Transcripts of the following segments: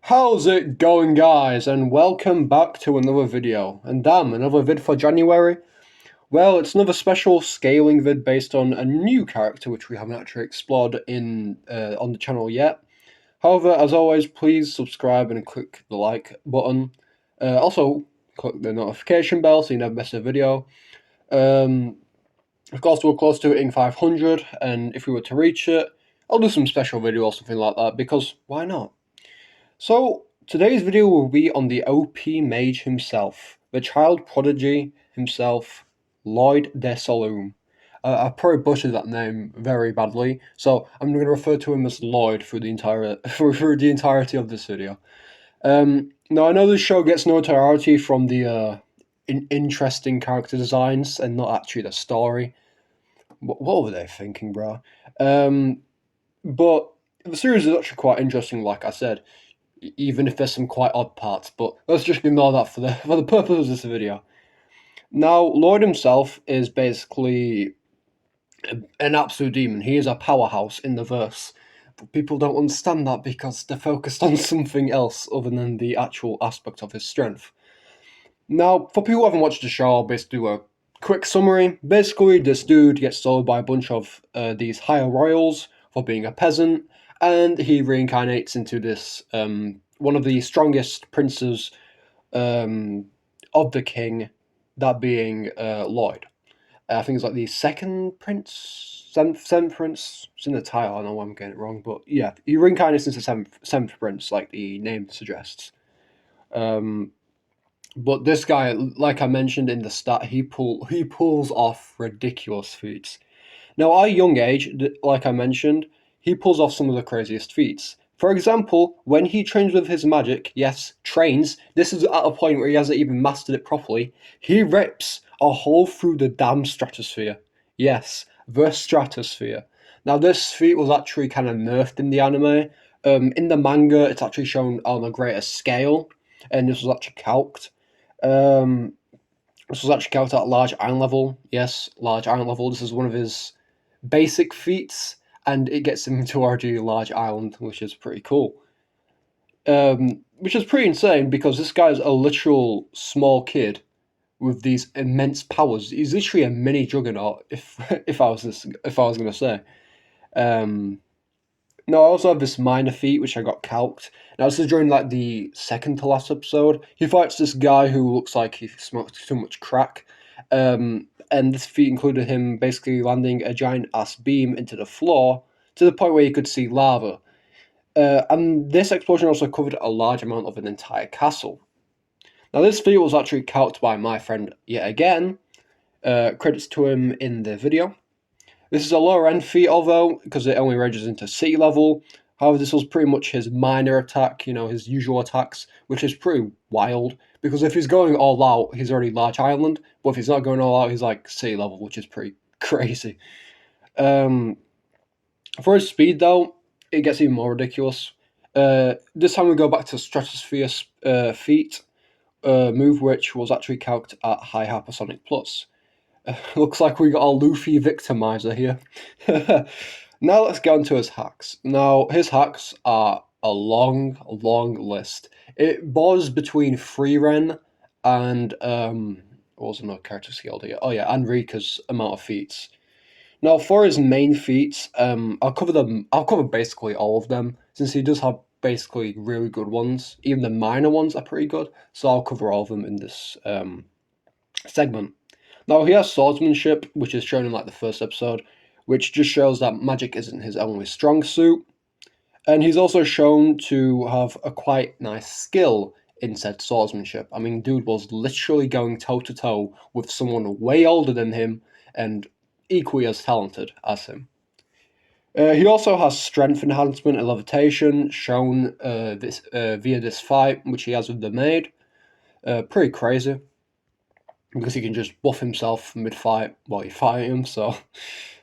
How's it going, guys, and welcome back to another video. And damn, another vid for January. Well, it's another special scaling vid based on a new character which we haven't actually explored in on the channel yet. However, as always, please subscribe and click the like button. Also, click the notification bell so you never miss a video. Of course, we're close to hitting 500, and if we were to reach it, I'll do some special video or something like that, because why not? So, today's video will be on the OP Mage himself, the child prodigy himself, Lloyd de Saloum. I probably butchered that name very badly, so I'm going to refer to him as Lloyd through the entirety of this video. Now, I know this show gets notoriety from the interesting character designs and not actually the story. What were they thinking, bro? But the series is actually quite interesting, like I said, even if there's some quite odd parts. But let's just ignore that for the purpose of this video. Now, Lloyd himself is basically an absolute demon. He is a powerhouse in the verse. But people don't understand that because they're focused on something else other than the actual aspect of his strength. Now, for people who haven't watched the show, I'll basically do a quick summary. Basically, this dude gets sold by a bunch of these higher royals for being a peasant, and he reincarnates into this one of the strongest princes of the king, that being Lloyd. I think it's like the second prince, seventh prince. It's in the title. I don't know why I'm getting it wrong, but yeah, he reincarnates into seventh prince, like the name suggests. But this guy, like I mentioned in the stat, he pulls off ridiculous feats. Now, at a young age, like I mentioned, he pulls off some of the craziest feats. For example, when he trains with his magic, yes, trains, this is at a point where he hasn't even mastered it properly, he rips a hole through the damn stratosphere. Yes, the stratosphere. Now, this feat was actually kind of nerfed in the anime. In the manga, it's actually shown on a greater scale, and this was actually calqued. This was actually calculated at large iron level. Yes, large iron level. This is one of his basic feats, and it gets him to already large island, which is pretty cool. Which is pretty insane because this guy's a literal small kid with these immense powers. He's literally a mini juggernaut. If I was gonna say. No, I also have this minor feat which I got calced. Now this is during like the second to last episode. He fights this guy who looks like he smokes too much crack. And this feat included him basically landing a giant ass beam into the floor to the point where you could see lava. And this explosion also covered a large amount of an entire castle. Now this feat was actually calced by my friend yet again. Credits to him in the video. This is a lower end feat, although, because it only ranges into sea level. However, this was pretty much his minor attack, his usual attacks, which is pretty wild. Because if he's going all out, he's already large island. But if he's not going all out, he's like sea level, which is pretty crazy. For his speed, though, it gets even more ridiculous. This time we go back to Stratosphere feat move, which was actually calced at High Hypersonic Plus. Looks like we got a Luffy victimizer here. Now let's get into his hacks. Now, his hacks are a long list. It borders between Freeren and, what was another character skill here? Oh yeah, and Rika's amount of feats. Now, for his main feats, I'll cover basically all of them, since he does have basically really good ones. Even the minor ones are pretty good, so I'll cover all of them in this segment. Now, he has swordsmanship, which is shown in like the first episode, which just shows that magic isn't his only strong suit. And he's also shown to have a quite nice skill in said swordsmanship. I mean, dude was literally going toe to toe with someone way older than him and equally as talented as him. He also has strength enhancement and levitation, shown via this fight, which he has with the maid. Pretty crazy, because he can just buff himself mid-fight while you fight him, so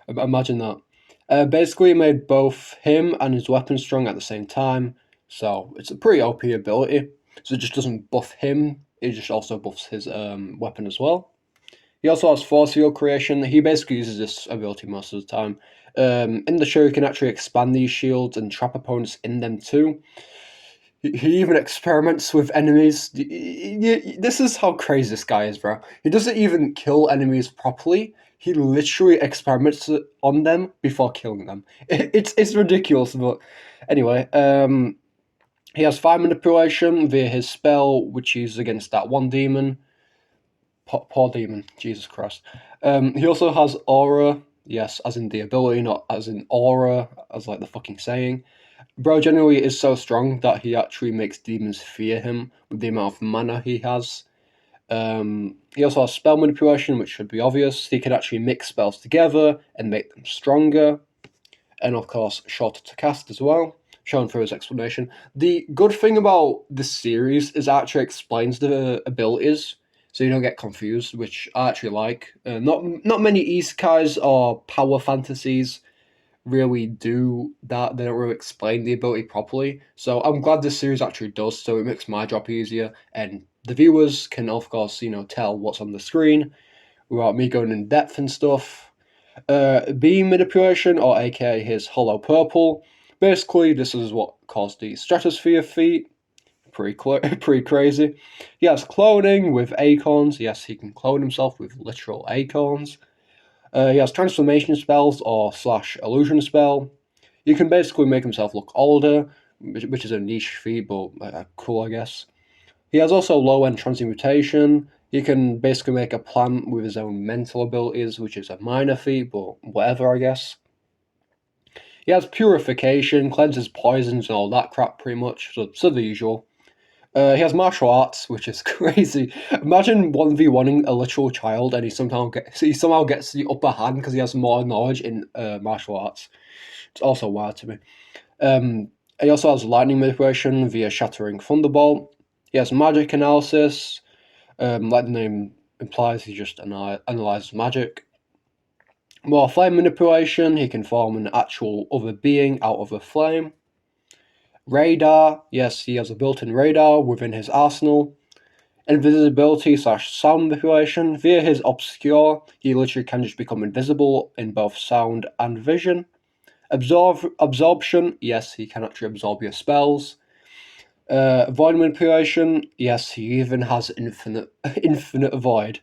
imagine that. Basically, he made both him and his weapon strong at the same time, so it's a pretty OP ability. So it just doesn't buff him, it just also buffs his weapon as well. He also has force field creation. He basically uses this ability most of the time. In the show, you can actually expand these shields and trap opponents in them too. He even experiments with enemies. This is how crazy this guy is, bro. He doesn't even kill enemies properly. He literally experiments on them before killing them. It's ridiculous, but anyway, he has fire manipulation via his spell, which is against that one demon. Poor demon, Jesus Christ. He also has aura, yes, as in the ability, not as in aura, as like the fucking saying. Bro generally is so strong that he actually makes demons fear him with the amount of mana he has. He also has spell manipulation, which should be obvious. He can actually mix spells together and make them stronger, and of course, shorter to cast as well, shown through his explanation. The good thing about this series is it actually explains the abilities, so you don't get confused, which I actually like. Not many isekais or power fantasies really do that. They don't really explain the ability properly. So I'm glad this series actually does. So it makes my job easier, and the viewers can, of course, tell what's on the screen without me going in depth and stuff. Beam manipulation, or aka his hollow purple. Basically, this is what caused the stratosphere feat. Pretty crazy. He has cloning with acorns. Yes, he can clone himself with literal acorns. He has transformation spells or slash illusion spell. You can basically make himself look older, which is a niche feat, but cool, I guess. He has also low end transmutation. He can basically make a plant with his own mental abilities, which is a minor feat, but whatever, I guess. He has purification, cleanses poisons and all that crap, pretty much. So the usual. He has martial arts, which is crazy. Imagine 1v1ing a literal child and he somehow gets the upper hand because he has more knowledge in martial arts. It's also wild to me. He also has lightning manipulation via shattering thunderbolt. He has magic analysis. Like the name implies, he just analyzes magic. More flame manipulation. He can form an actual other being out of a flame. Radar. Yes, he has a built-in radar within his arsenal. Invisibility slash sound manipulation. Via his obscure, he literally can just become invisible in both sound and vision. Absorption. Yes, he can actually absorb your spells. Void manipulation. Yes, he even has infinite void.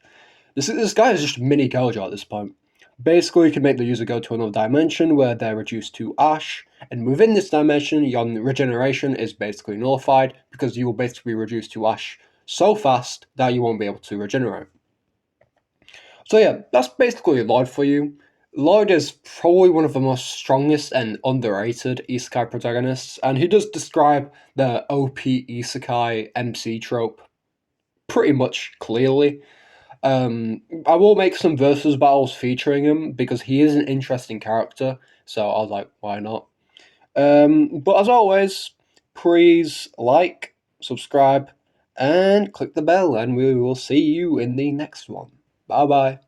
This guy is just mini Gojo at this point. Basically, you can make the user go to another dimension where they're reduced to ash, and within this dimension, your regeneration is basically nullified because you will basically be reduced to ash so fast that you won't be able to regenerate. So yeah, that's basically Lloyd for you. Lloyd is probably one of the most strongest and underrated isekai protagonists, and he does describe the OP isekai MC trope pretty much clearly. I will make some versus battles featuring him because he is an interesting character. So I was like, why not? But as always, please like, subscribe, and click the bell, and we will see you in the next one. Bye bye.